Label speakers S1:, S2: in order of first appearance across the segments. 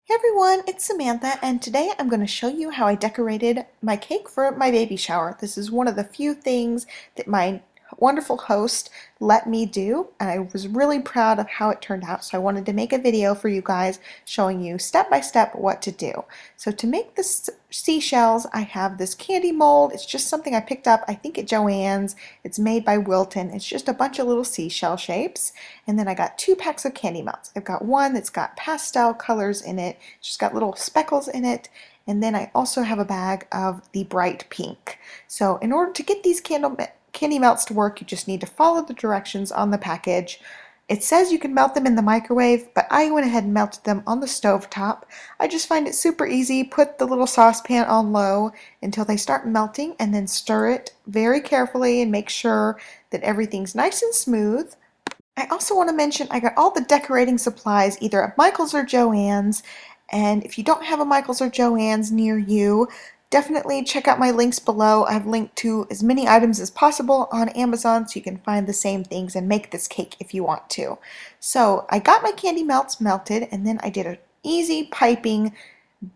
S1: Hey everyone, it's Samantha, and today I'm going to show you how I decorated my cake for my baby shower. This is one of the few things that my wonderful host let me do, and I was really proud of how it turned out, so I wanted to make a video for you guys showing you step by step what to do. So to make the seashells, I have this candy mold. It's just something I picked up, I think at Joann's. It's made by Wilton. It's just a bunch of little seashell shapes. And then I got 2 packs of candy melts. I've got one that's got pastel colors in it. It's just got little speckles in it. And then I also have a bag of the bright pink. So in order to get these candy melts to work, you just need to follow the directions on the package. It says you can melt them in the microwave, but I went ahead and melted them on the stove top. I just find it super easy. Put the little saucepan on low until they start melting, and then stir it very carefully and make sure that everything's nice and smooth. I also want to mention I got all the decorating supplies either at Michael's or Joann's, and if you don't have a Michael's or Joann's near you, definitely check out my links below. I've linked to as many items as possible on Amazon so you can find the same things and make this cake if you want to. So I got my candy melts melted, and then I did an easy piping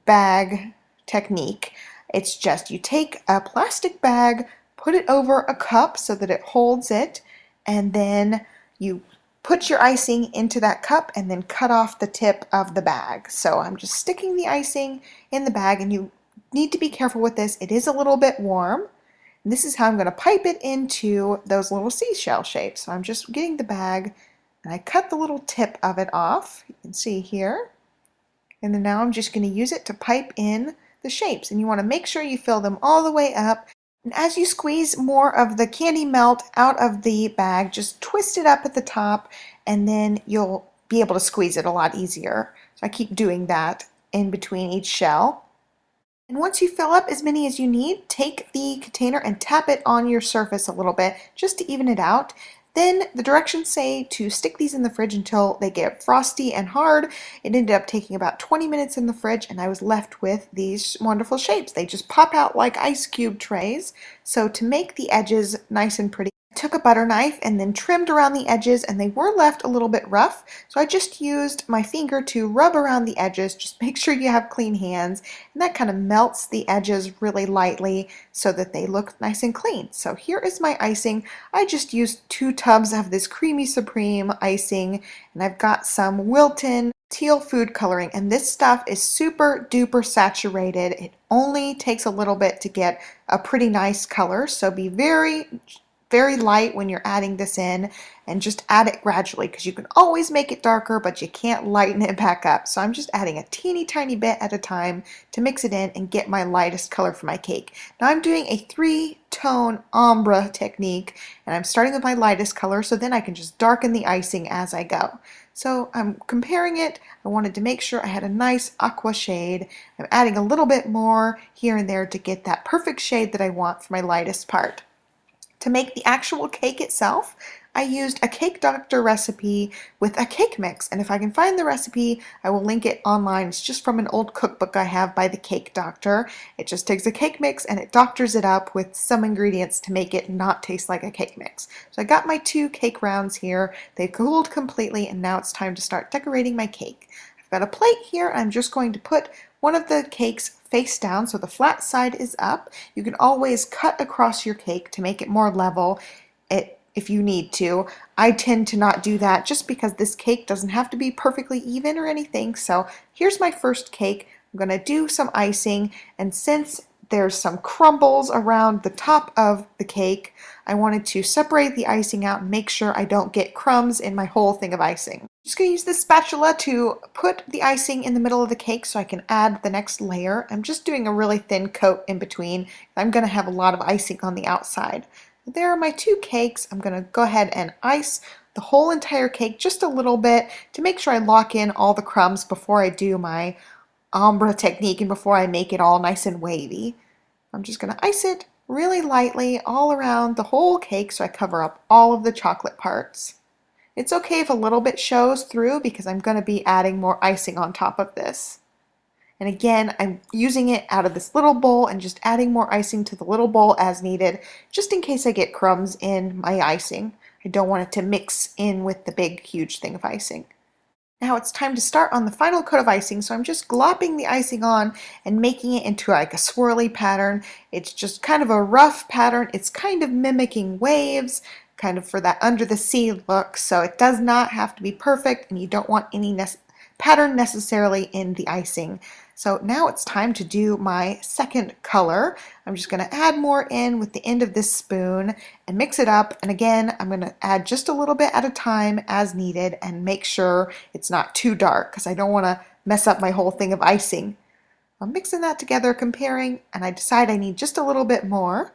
S1: bag technique. It's just you take a plastic bag, put it over a cup so that it holds it, and then you put your icing into that cup and then cut off the tip of the bag. So I'm just sticking the icing in the bag, and you need to be careful with this. It is a little bit warm. And this is how I'm going to pipe it into those little seashell shapes. So I'm just getting the bag and I cut the little tip of it off. You can see here. And then now I'm just going to use it to pipe in the shapes. And you want to make sure you fill them all the way up. And as you squeeze more of the candy melt out of the bag, just twist it up at the top, and then you'll be able to squeeze it a lot easier. So I keep doing that in between each shell. And once you fill up as many as you need, take the container and tap it on your surface a little bit just to even it out. Then the directions say to stick these in the fridge until they get frosty and hard. It ended up taking about 20 minutes in the fridge, and I was left with these wonderful shapes. They just pop out like ice cube trays. So to make the edges nice and pretty, I took a butter knife and then trimmed around the edges, and they were left a little bit rough. So I just used my finger to rub around the edges. Just make sure you have clean hands, and that kind of melts the edges really lightly so that they look nice and clean. So here is my icing. I just used 2 tubs of this creamy supreme icing, and I've got some Wilton teal food coloring, and this stuff is super duper saturated. It only takes a little bit to get a pretty nice color, so be very light when you're adding this in, and just add it gradually, because you can always make it darker but you can't lighten it back up. So I'm just adding a teeny tiny bit at a time to mix it in and get my lightest color for my cake. Now I'm doing a 3-tone ombre technique, and I'm starting with my lightest color so then I can just darken the icing as I go. So I'm comparing it. I wanted to make sure I had a nice aqua shade. I'm adding a little bit more here and there to get that perfect shade that I want for my lightest part. To make the actual cake itself, I used a Cake Doctor recipe with a cake mix, and if I can find the recipe, I will link it online. It's just from an old cookbook I have by the Cake Doctor. It just takes a cake mix and it doctors it up with some ingredients to make it not taste like a cake mix. So I got my 2 cake rounds here. They cooled completely, and now it's time to start decorating my cake. I've got a plate here. I'm just going to put one of the cakes face down so the flat side is up. You can always cut across your cake to make it more level if you need to. I tend to not do that just because this cake doesn't have to be perfectly even or anything. So here's my first cake. I'm going to do some icing, and since there's some crumbles around the top of the cake, I wanted to separate the icing out and make sure I don't get crumbs in my whole thing of icing. I'm just going to use this spatula to put the icing in the middle of the cake so I can add the next layer. I'm just doing a really thin coat in between. I'm going to have a lot of icing on the outside. There are my 2 cakes. I'm going to go ahead and ice the whole entire cake just a little bit to make sure I lock in all the crumbs before I do my ombre technique and before I make it all nice and wavy. I'm just going to ice it really lightly all around the whole cake so I cover up all of the chocolate parts. It's okay if a little bit shows through because I'm going to be adding more icing on top of this. And again, I'm using it out of this little bowl and just adding more icing to the little bowl as needed, just in case I get crumbs in my icing. I don't want it to mix in with the big, huge thing of icing. Now it's time to start on the final coat of icing, so I'm just glopping the icing on and making it into like a swirly pattern. It's just kind of a rough pattern. It's kind of mimicking waves, kind of for that under the sea look, so it does not have to be perfect and you don't want any pattern necessarily in the icing. So now it's time to do my second color. I'm just going to add more in with the end of this spoon and mix it up. And again, I'm going to add just a little bit at a time as needed and make sure it's not too dark because I don't want to mess up my whole thing of icing. I'm mixing that together, comparing, and I decide I need just a little bit more.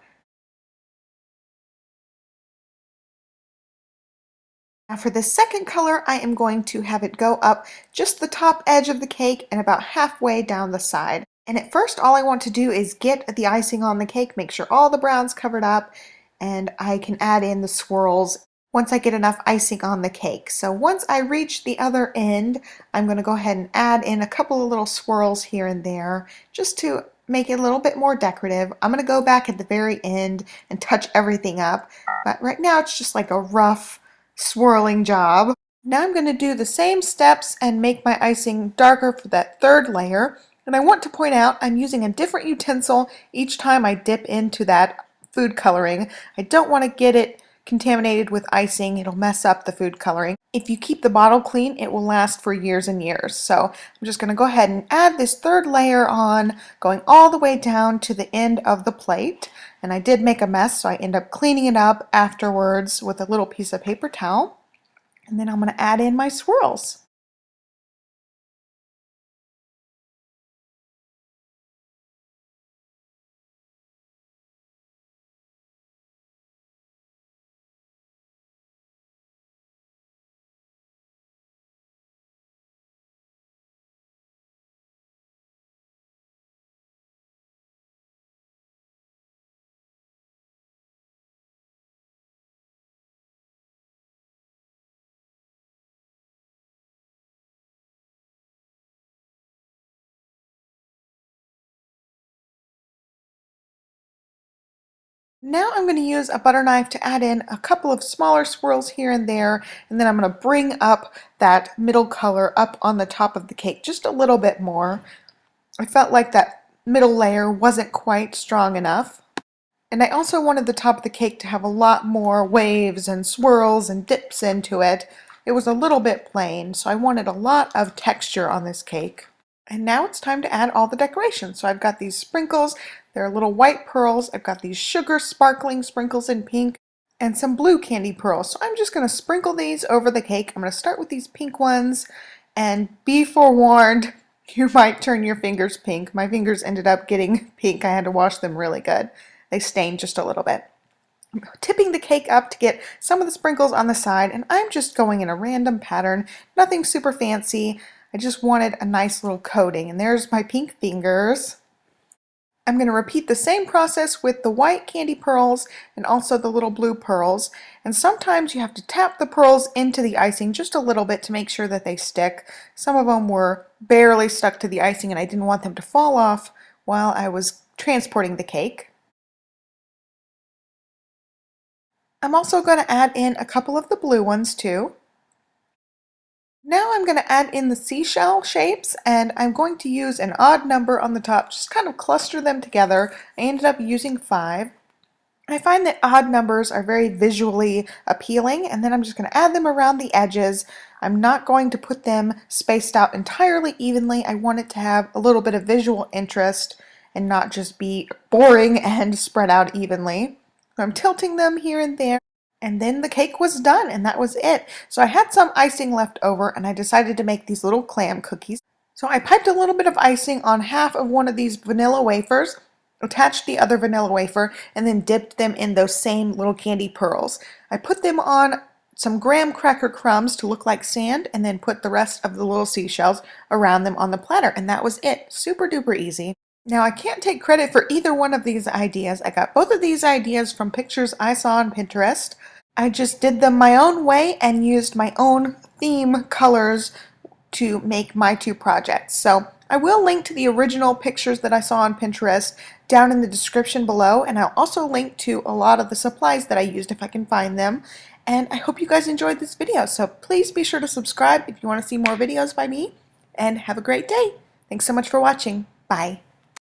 S1: Now for the second color, I am going to have it go up just the top edge of the cake and about halfway down the side. And at first, all I want to do is get the icing on the cake, make sure all the brown's covered up, and I can add in the swirls once I get enough icing on the cake. So once I reach the other end, I'm going to go ahead and add in a couple of little swirls here and there just to make it a little bit more decorative. I'm going to go back at the very end and touch everything up, but right now it's just like a rough swirling job. Now I'm going to do the same steps and make my icing darker for that third layer. And I want to point out I'm using a different utensil each time I dip into that food coloring. I don't want to get it contaminated with icing. It'll mess up the food coloring. If you keep the bottle clean, it will last for years and years. So I'm just going to go ahead and add this third layer on, going all the way down to the end of the plate. And I did make a mess, so I end up cleaning it up afterwards with a little piece of paper towel. And then I'm going to add in my swirls. Now I'm going to use a butter knife to add in a couple of smaller swirls here and there, and then I'm going to bring up that middle color up on the top of the cake just a little bit more. I felt like that middle layer wasn't quite strong enough. And I also wanted the top of the cake to have a lot more waves and swirls and dips into it. It was a little bit plain, so I wanted a lot of texture on this cake. And now it's time to add all the decorations. So I've got these sprinkles, they're little white pearls. I've got these sugar sparkling sprinkles in pink and some blue candy pearls. So I'm just going to sprinkle these over the cake. I'm going to start with these pink ones, and be forewarned, you might turn your fingers pink. My fingers ended up getting pink. I had to wash them really good. They stained just a little bit. I'm tipping the cake up to get some of the sprinkles on the side, and I'm just going in a random pattern, nothing super fancy. I just wanted a nice little coating, and there's my pink fingers. I'm going to repeat the same process with the white candy pearls and also the little blue pearls. And sometimes you have to tap the pearls into the icing just a little bit to make sure that they stick. Some of them were barely stuck to the icing and I didn't want them to fall off while I was transporting the cake. I'm also going to add in a couple of the blue ones too. Now I'm going to add in the seashell shapes, and I'm going to use an odd number on the top, just kind of cluster them together. I ended up using 5. I find that odd numbers are very visually appealing, and then I'm just going to add them around the edges. I'm not going to put them spaced out entirely evenly. I want it to have a little bit of visual interest and not just be boring and spread out evenly. So I'm tilting them here and there. And then the cake was done, and that was it. So I had some icing left over, and I decided to make these little clam cookies. So I piped a little bit of icing on half of one of these vanilla wafers, attached the other vanilla wafer, and then dipped them in those same little candy pearls. I put them on some graham cracker crumbs to look like sand, and then put the rest of the little seashells around them on the platter, and that was it. Super duper easy. Now I can't take credit for either one of these ideas. I got both of these ideas from pictures I saw on Pinterest. I just did them my own way and used my own theme colors to make my two projects. So I will link to the original pictures that I saw on Pinterest down in the description below, and I'll also link to a lot of the supplies that I used if I can find them. And I hope you guys enjoyed this video. So please be sure to subscribe if you want to see more videos by me. And have a great day. Thanks so much for watching. Bye.